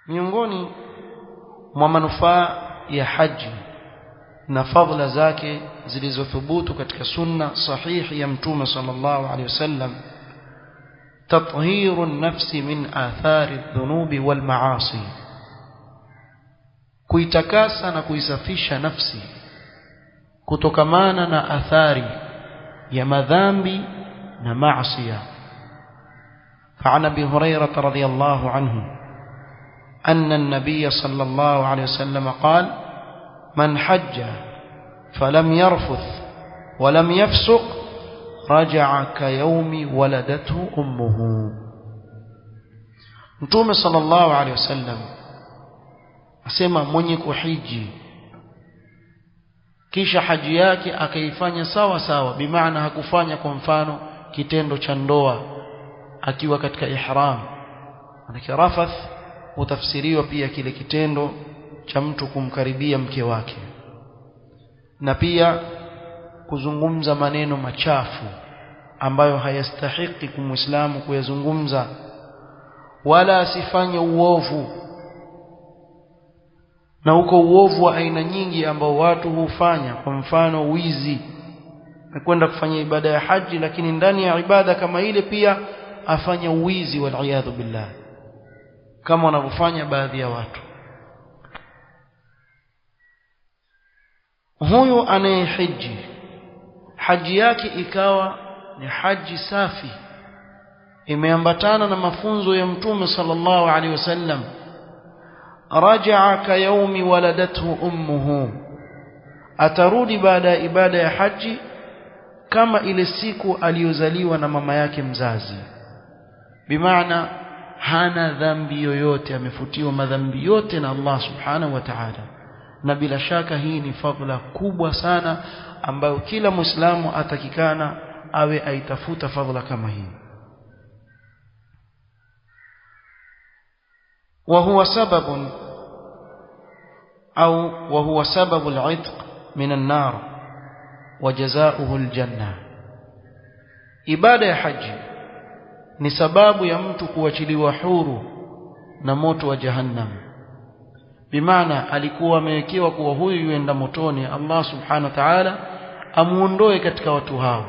miongoni mwa manufaa ya haji na fadhila zake zilizothubutu katika sunna sahihi ya mtume sallallahu alaihi wasallam تطهير النفس من آثار الذنوب والمعاصي kuitakasa na kuisafisha nafsi kutokamana na athari ya madhambi na maasi. فعن ابي هريره رضي الله عنه أن النبي صلى الله عليه وسلم قال من حج فلم يرفث ولم يفسق رجع كيوم ولدته أمه. Mtume sallallahu alaihi wasallam asema mwenye kuhiji kisha haji yake akaifanya sawa sawa, bimaana hakufanya kwa mfano kitendo cha ndoa akiwa katika ihram. Maana rafath utafsiriwa pia kile kitendo cha mtu kumkaribia mke wake, na pia kuzungumza maneno machafu ambayo hayastahiki kwa Muislamu kuyazungumza, wala asifanye uovu. Na huko uovu wa aina nyingi ambao watu hufanya, kwa mfano wizi, akwenda kufanya ibada ya haji lakini ndani ya ibada kama ile pia afanya uwizi, wal billah, kama wanavyofanya baadhi ya watu. Huyo anayehiji haji yake ikawa ni haji safi, imeambatana na mafunzo ya mtume sallallahu alaihi wasallam, raja'a ka yaumi waladathu ummuhu, atarudi baada ya ibada ya haji kama ile siku aliyozaliwa na mama yake mzazi. Bimaana hana dhambi yoyote, amefutiwa madhambi yote na Allah subhanahu wa ta'ala. Na bila shaka hii ni fadhila kubwa sana ambayo kila Muislamu atakikana awe aitafuta fadhila kama hii. وهو سبب العتق من النار وجزاؤه الجنة. ibada ya haji ni sababu ya mtu kuachiliwa huru na moto wa jahannam. Bimaana alikuwa amewekewa kuwa huyu yuenda motoni, Allah subhanahu wa ta'ala amuondoe katika watu hao.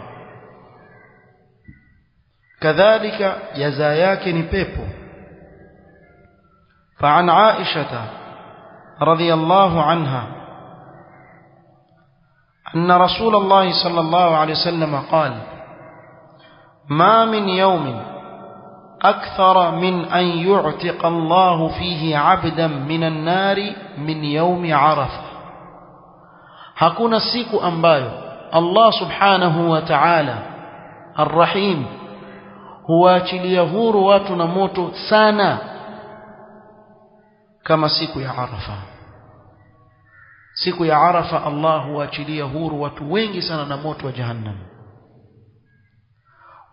Kadhalika jaza yake ni pepo. فعن عائشة رضي الله عنها أن رسول الله صلى الله عليه وسلم قال ما من يوم أكثر من أن يعتق الله فيه عبدا من النار من يوم عرفة. hakuna siku ambayo Allah subhanahu wa ta'ala arrahim huachilia huru watu na moto sana kama siku ya Arafa. Siku ya Arafa Allah huachilia huru watu wengi sana na moto wa jahannam.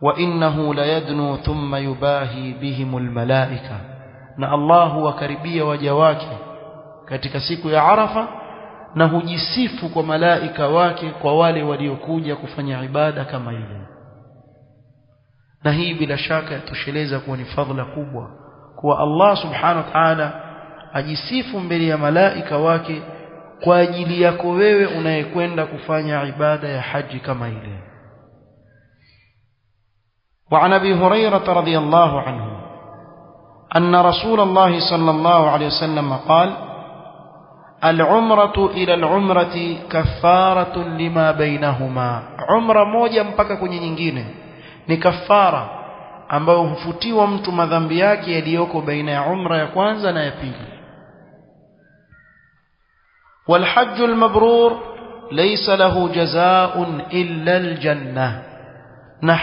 wa innahu la yadnu thumma yubahi bihimul malaika, na Allah huwakaribia waja wake katika siku ya Arafa na hujisifu kwa malaika wake kwa wale waliokuja kufanya ibada kama ile. Na hii bila shaka yatosheleza kuwa ni fadhila kubwa kwa Allah subhanahu wa ta'ala ajisifu mbele ya malaika wake kwa ajili yako wewe unayekwenda kufanya ibada ya haji kama ile. وعن أبي هريرة رضي الله عنه أن رسول الله صلى الله عليه وسلم قال العمرة إلى العمرة كفارة لما بينهما. عمرة moja mpaka kwenye nyingine ni kafara ambayo hufutiwa mtu madhambi yake yaliyoko baina ya umra ya kwanza na ya pili. والحج المبرور ليس له جزاء إلا الجنة. na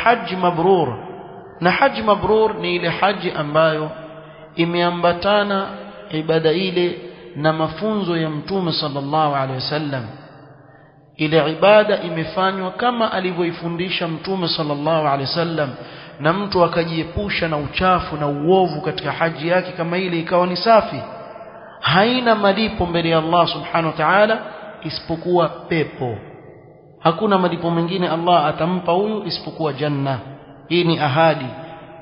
haji mabrur ni ile haji ambayo imeambatana ibada ile na mafunzo ya mtume sallallahu alaihi wasallam. Ile ibada imefanywa kama alivyoifundisha mtume sallallahu alaihi wasallam, na mtu akajiepusha na uchafu na uovu katika haji yake kama ile ikawa ni safi, haina malipo mbele ya Allah subhanahu wa ta'ala isipokuwa pepo. Hakuna malipo mengine Allah atampa huyu isipokuwa janna. Hii ni ahadi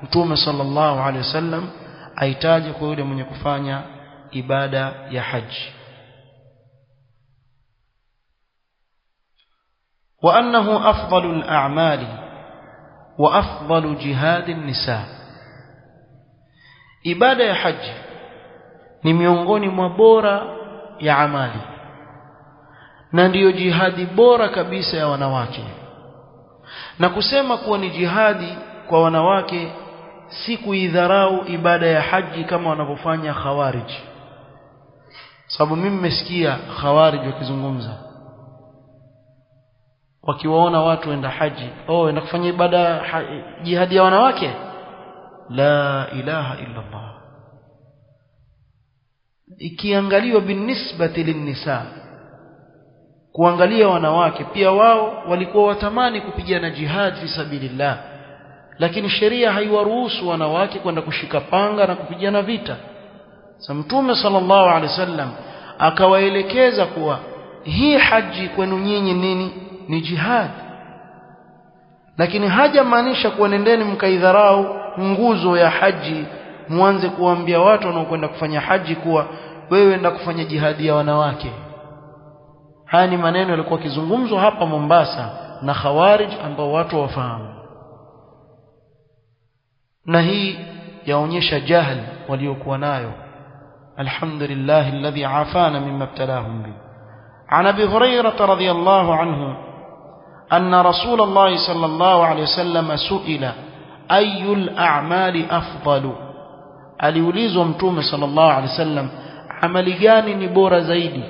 mtume sallallahu alaihi wasallam aitaje kwa yule mwenye kufanya ibada ya haji. Wa annahu afdalul a'mali wa afdalu jihadin nisa, ibada ya haji ni miongoni mwa bora ya amali na ndiyo jihadi bora kabisa ya wanawake. Na kusema kuwa ni jihadi kwa wanawake si kuidharau ibada ya haji kama wanavyofanya khawarij. Sababu mimi nimesikia khawarij wakizungumza, wakiwaona watu waenda haji, enda kufanya ibada jihadi ya wanawake. La ilaha illa Allah. Ikiangaliwa binisbati linnisa, kuangalia wanawake pia wao walikuwa watamani kupigana jihad fi sabilillah, lakini sheria haiwaruhusu wanawake kwenda kushika panga na kupigana vita. Sasa Mtume sallallahu alaihi wasallam akawaelekeza kuwa hii haji kwenu nyinyi nini? Ni jihad. Lakini hajamaanisha kuwa nendeni mkaidharau nguzo ya haji, muanze kuambia watu wanaokwenda kufanya haji kuwa wewe enda kufanya jihadi ya wanawake. Haya ni maneno yalikuwa kizungumzwa hapa Mombasa na khawarij ambao watu wafahamu, na hii yaonyesha jahil waliokuwa nayo. Alhamdulillah alladhi afana mimma ibtalahum bi. An Abi Hurairah radhiyallahu anhu anna Rasulullah sallallahu alayhi wasallam suila ayul a'mali afdalu, aliulizwa Mtume sallallahu alayhi wasallam amali gani ni bora zaidi?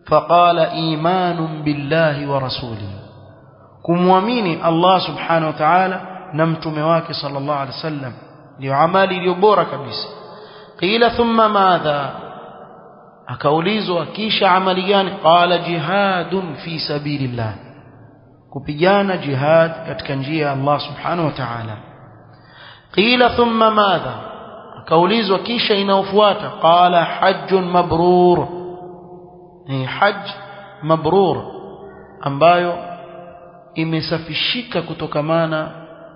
Faqala imanun billahi wa rasulihi, kumwamini Allah subhanahu wa ta'ala na mtume wake sallallahu alaihi wasallam ndio amali iliyo bora kabisa. Qila thumma madha, akaulizwa kisha amali gani? Qala jihadun fi sabilillah, kupigana jihad katika njia ya Allah subhanahu wa ta'ala. Qila thumma madha, akaulizwa kisha inaofuata? Qala hajjun mabrur, ni hajj mabrur ambayo imesafishika kutokamana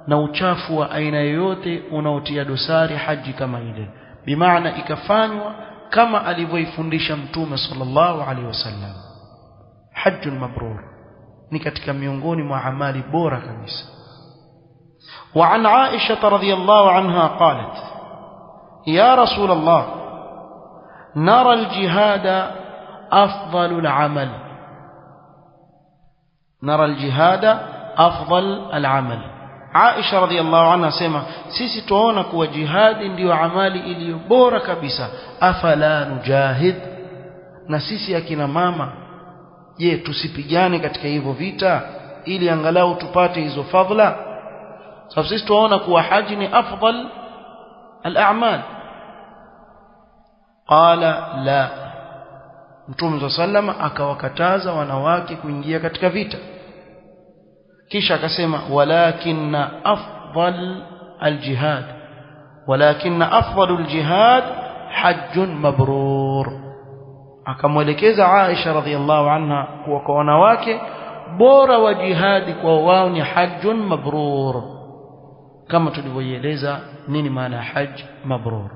na uchafu wa aina yoyote unaotia dosari haji kama ile, bimaana ikafanywa kama alivyoifundisha Mtume sallallahu alaihi wasallam. Hajjun mabrur ni katika miongoni mwa amali bora kabisa. Wa an Aisha radhiyallahu anha qalat ya Rasul Allah nara al-jihada afdalu al-amal, nara al-jihada afdal al-amal. Aisha radhiyallahu anha sema sisi tuona kuwa jihadi ndiyo amali iliyo bora kabisa. Afala nujahid, na sisi akina mama je tusipigane katika hivyo vita ili angalau tupate hizo fadhila? Sababu sisi tuona kuwa haji ni afdal al-a'mal. Qala la, Mtume sallallahu akawakataza wanawake kuingia katika vita. Kisha akasema walakinna afdal al-jihad, walakinna afdalu al-jihad hajjun mabrur. Akamwelekeza Aisha radhiyallahu anha kuwa kwa wanawake bora wa jihadi kwa wao ni hajjun mabrur, kama tulivyoeleza nini maana hajj mabrur.